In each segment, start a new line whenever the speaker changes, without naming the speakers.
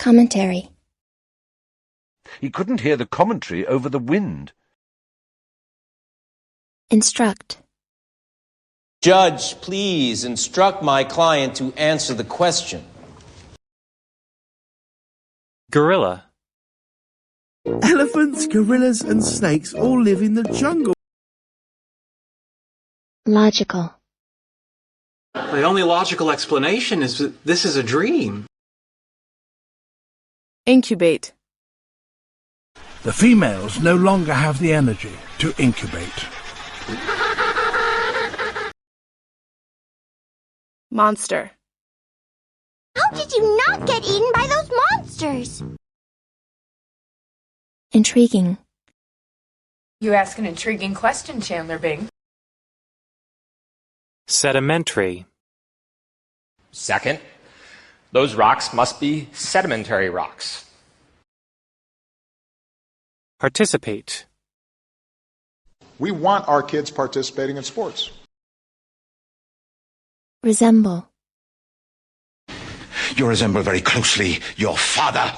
Commentary.
He couldn't hear the commentary over the wind.
Instruct.
Judge, please instruct my client to answer the question.
Gorilla.
Elephants, gorillas and snakes all live in the jungle.
Logical.
The only logical explanation is that this is a dream.
Incubate.
The females no longer have the energy to incubate.
Monster.
How did you not get eaten by those monsters?
Intriguing.
You ask an intriguing question, Chandler Bing.
Sedimentary.
Second, those rocks must be sedimentary rocks.
Participate.
We want our kids participating in sports.
Resemble.
You resemble very closely your father.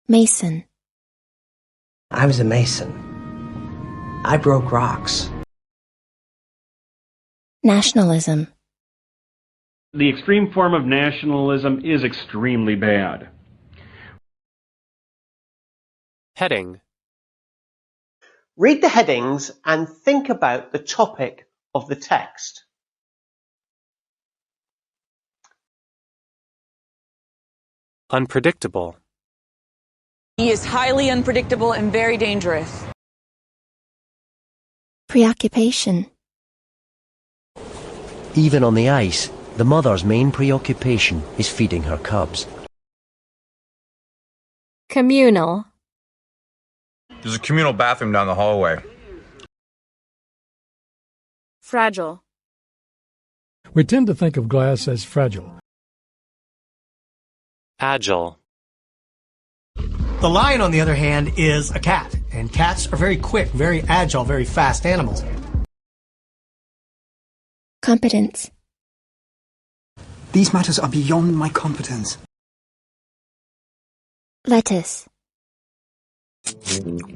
Mason.
I was a mason. I broke rocks.
Nationalism.
The extreme form of nationalism is extremely bad.
Heading.
Read the headings and think about the topic of the text.
Unpredictable.
He is highly unpredictable and very dangerous.
Preoccupation.
Even on the ice, the mother's main preoccupation is feeding her cubs.
Communal.
There's a communal bathroom down the hallway.
Fragile.
We tend to think of glass as fragile.
Agile.
The lion, on the other hand, is a cat, and cats are very quick, very agile, very fast animals.
Competence.
These matters are beyond my competence.
Lettuce.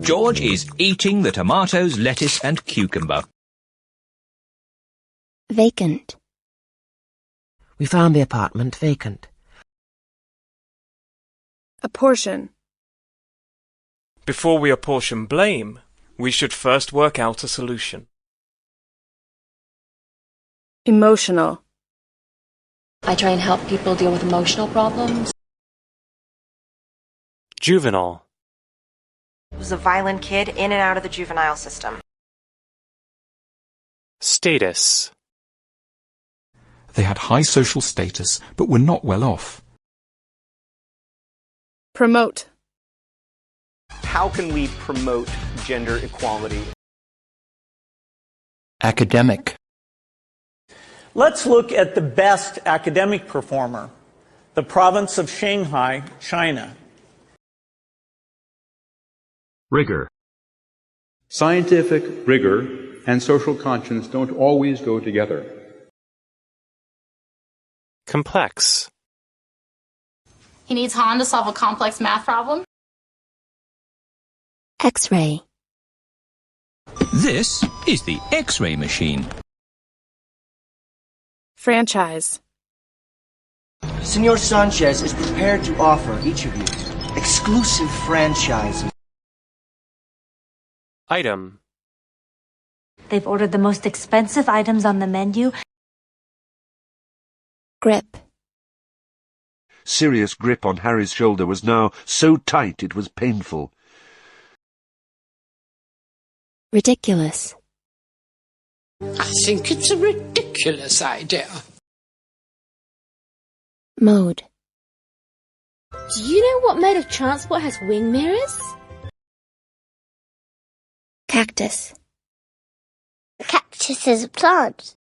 George is eating the tomatoes, lettuce and cucumber.
Vacant.
We found the apartment vacant.
Apportion.
Before we apportion blame, we should first work out a solution.
Emotional.
I try and help people deal with emotional problems.
Juvenile.
Was a violent kid in and out of the juvenile system.
Status.
They had high social status, but were not well off.
Promote.
How can we promote gender equality?
Academic.
Let's look at the best academic performer, the province of Shanghai, China.
Rigor. Scientific rigor and social conscience don't always go together.
Complex.
He needs Han to solve a complex math problem.
X-ray.
This is the X-ray machine.
Franchise.
Senor Sanchez is prepared to offer each of you exclusive franchises.
Item.
They've ordered the most expensive items on the menu.
Grip.
Sirius' grip on Harry's shoulder was now so tight it was painful.
Ridiculous.
I think it's a ridiculous idea.
Mode.
Do you know what mode of transport has wing mirrors?
Cactus.
Cactus is a plant.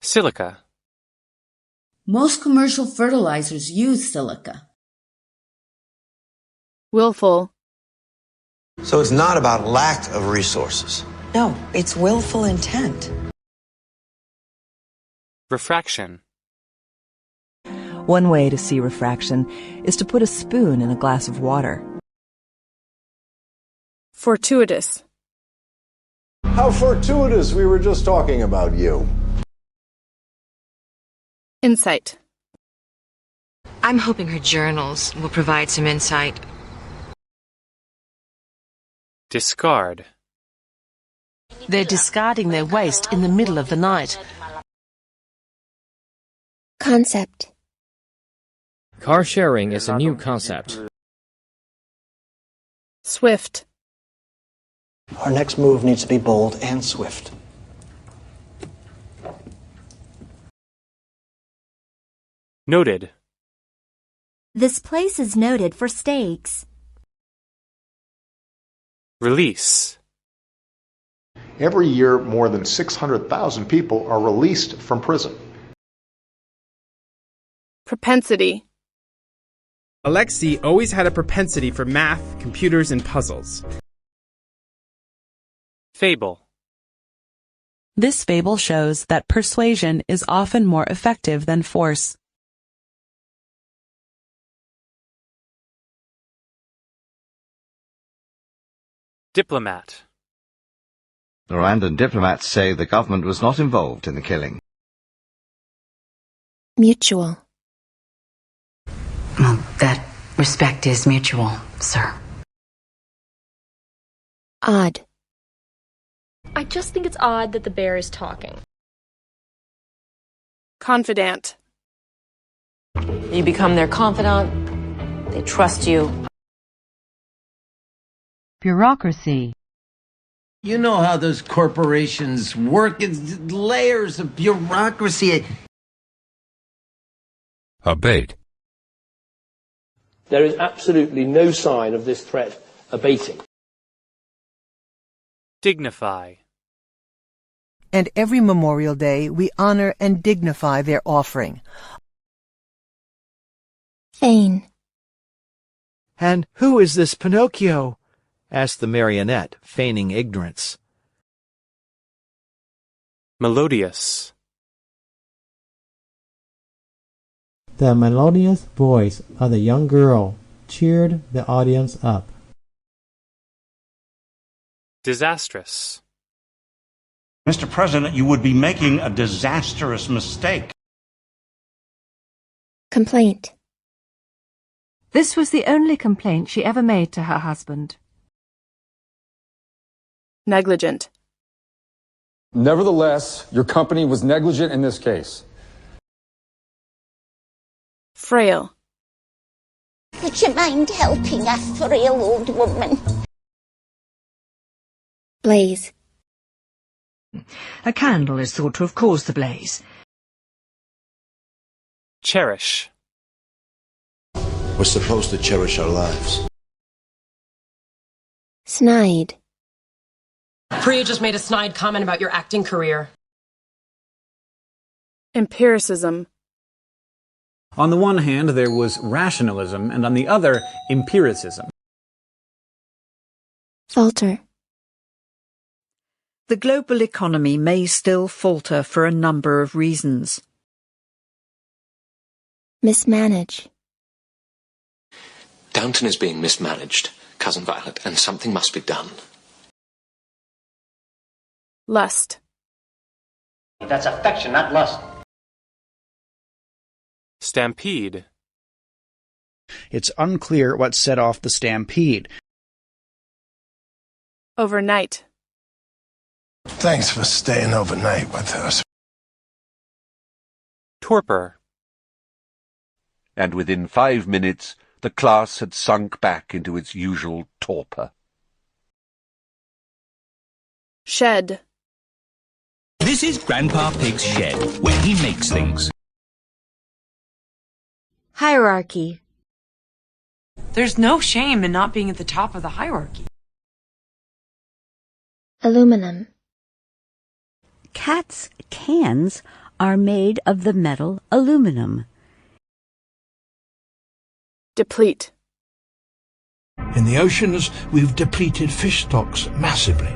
Silica.
Most commercial fertilizers use silica.
Willful.
So it's not about lack of resources.
No, it's willful intent.
Refraction.
One way to see refraction is to put a spoon in a glass of water.
Fortuitous.
How fortuitous, we were just talking about you.
Insight.
I'm hoping her journals will provide some insight.
Discard.
They're discarding their waste in the middle of the night.
Concept.
Car sharing is a new concept.
Swift.
Our next move needs to be bold and swift.
Noted.
This place is noted for steaks.
Release.
Every year, more than 600,000 people are released from prison.
Propensity.
Alexei always had a propensity for math, computers, and puzzles.
Fable.
This fable shows that persuasion is often more effective than force.
Diplomat.
The Rwandan diplomats say the government was not involved in the killing.
Mutual.
Well, that respect is mutual, sir.
Odd.
I just think it's odd that the bear is talking.
Confidant.
You become their confidant. They trust you.
Bureaucracy.
You know how those corporations work. It's layers of bureaucracy.
Abate.
There is absolutely no sign of this threat abating.
Dignify.
And every Memorial Day we honor and dignify their offering.
Feign.
And who is this Pinocchio? Asked the marionette, feigning ignorance.
Melodious.
The melodious voice of the young girl cheered the audience up.
Disastrous.
Mr. President, you would be making a disastrous mistake.
Complaint.
This was the only complaint she ever made to her husband.
Negligent.
Nevertheless, your company was negligent in this case.
Frail.
Would you mind helping a frail old woman?
Blaze.
A candle is thought to have caused the blaze.
Cherish.
We're supposed to cherish our lives.
Snide.
Priya just made a snide comment about your acting career.
Empiricism.
On the one hand, there was rationalism, and on the other, empiricism.
Falter.
The global economy may still falter for a number of reasons.
Mismanage.
Downton is being mismanaged, Cousin Violet, and something must be done.
Lust.
That's affection, not lust.
Stampede.
It's unclear what set off the stampede.
Overnight.
Thanks for staying overnight with us.
Torpor.
And within 5 minutes, the class had sunk back into its usual torpor.
Shed.
This is Grandpa Pig's shed, where he makes things.
Hierarchy.
There's no shame in not being at the top of the hierarchy.
Aluminum.
Cats' cans are made of the metal aluminum.
Deplete.
In the oceans, we've depleted fish stocks massively.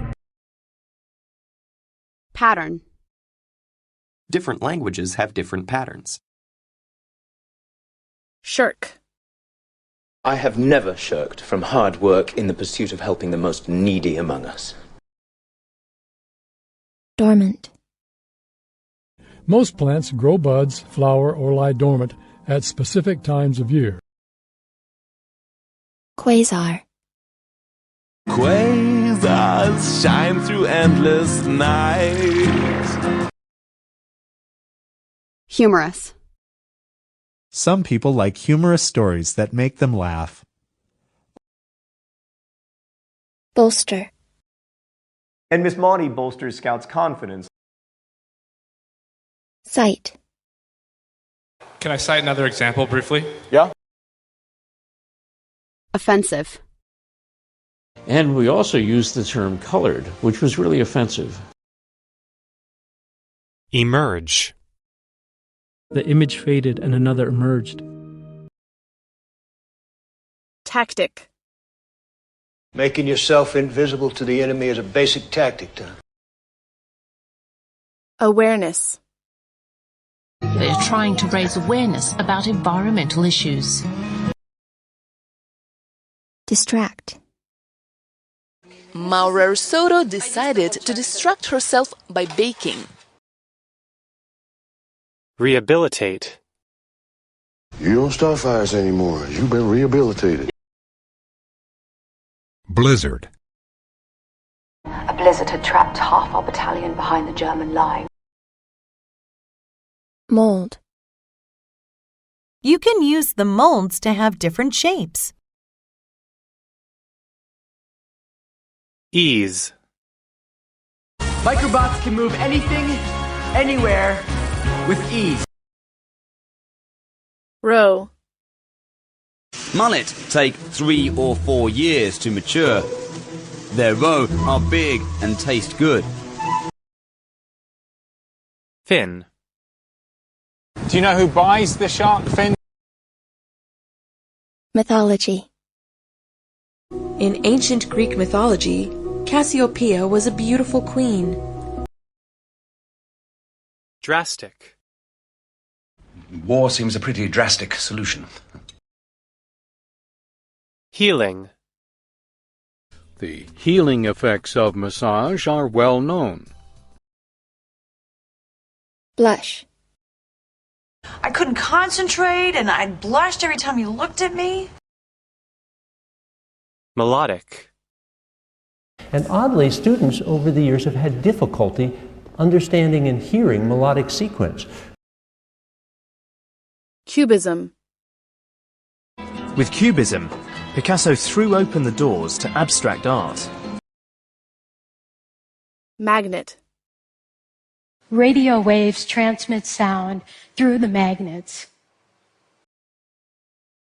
Pattern.
Different languages have different patterns.
Shirk.
I have never shirked from hard work in the pursuit of helping the most needy among us.
Dormant.
Most plants grow buds, flower, or lie dormant at specific times of year.
Quasar.
Quasars shine through endless nights.
Humorous.
Some people like humorous stories that make them laugh.
Bolster.
And Miss Maudie bolsters Scout's confidence.
Cite.
Can I cite another example briefly?
Yeah.
Offensive.
And we also used the term colored, which was really offensive.
Emerge.
The image faded and another emerged.
Tactic.
Making yourself invisible to the enemy is a basic tactic, Tom.
Awareness.
They're trying to raise awareness about environmental issues.
Distract.
Maura Soto decided to distract herself by baking.
Rehabilitate.
You don't start fires anymore. You've been rehabilitated.
Blizzard.
A blizzard had trapped half our battalion behind the German line.
Mold.
You can use the molds to have different shapes.
Ease.
Microbots can move anything, anywhere, with ease.
Row.
Mullet take 3 or 4 years to mature. Their roe are big and taste good.
Fin.
Do you know who buys the shark fin?
Mythology.
In ancient Greek mythology, Cassiopeia was a beautiful queen.
Drastic.
War seems a pretty drastic solution.
Healing.
The healing effects of massage are well known.
Blush.
I couldn't concentrate and I blushed every time you looked at me.
Melodic.
And oddly, students over the years have had difficulty understanding and hearing melodic sequence.
Cubism.
With Cubism, Picasso threw open the doors to abstract art.
Magnet.
Radio waves transmit sound through the magnets.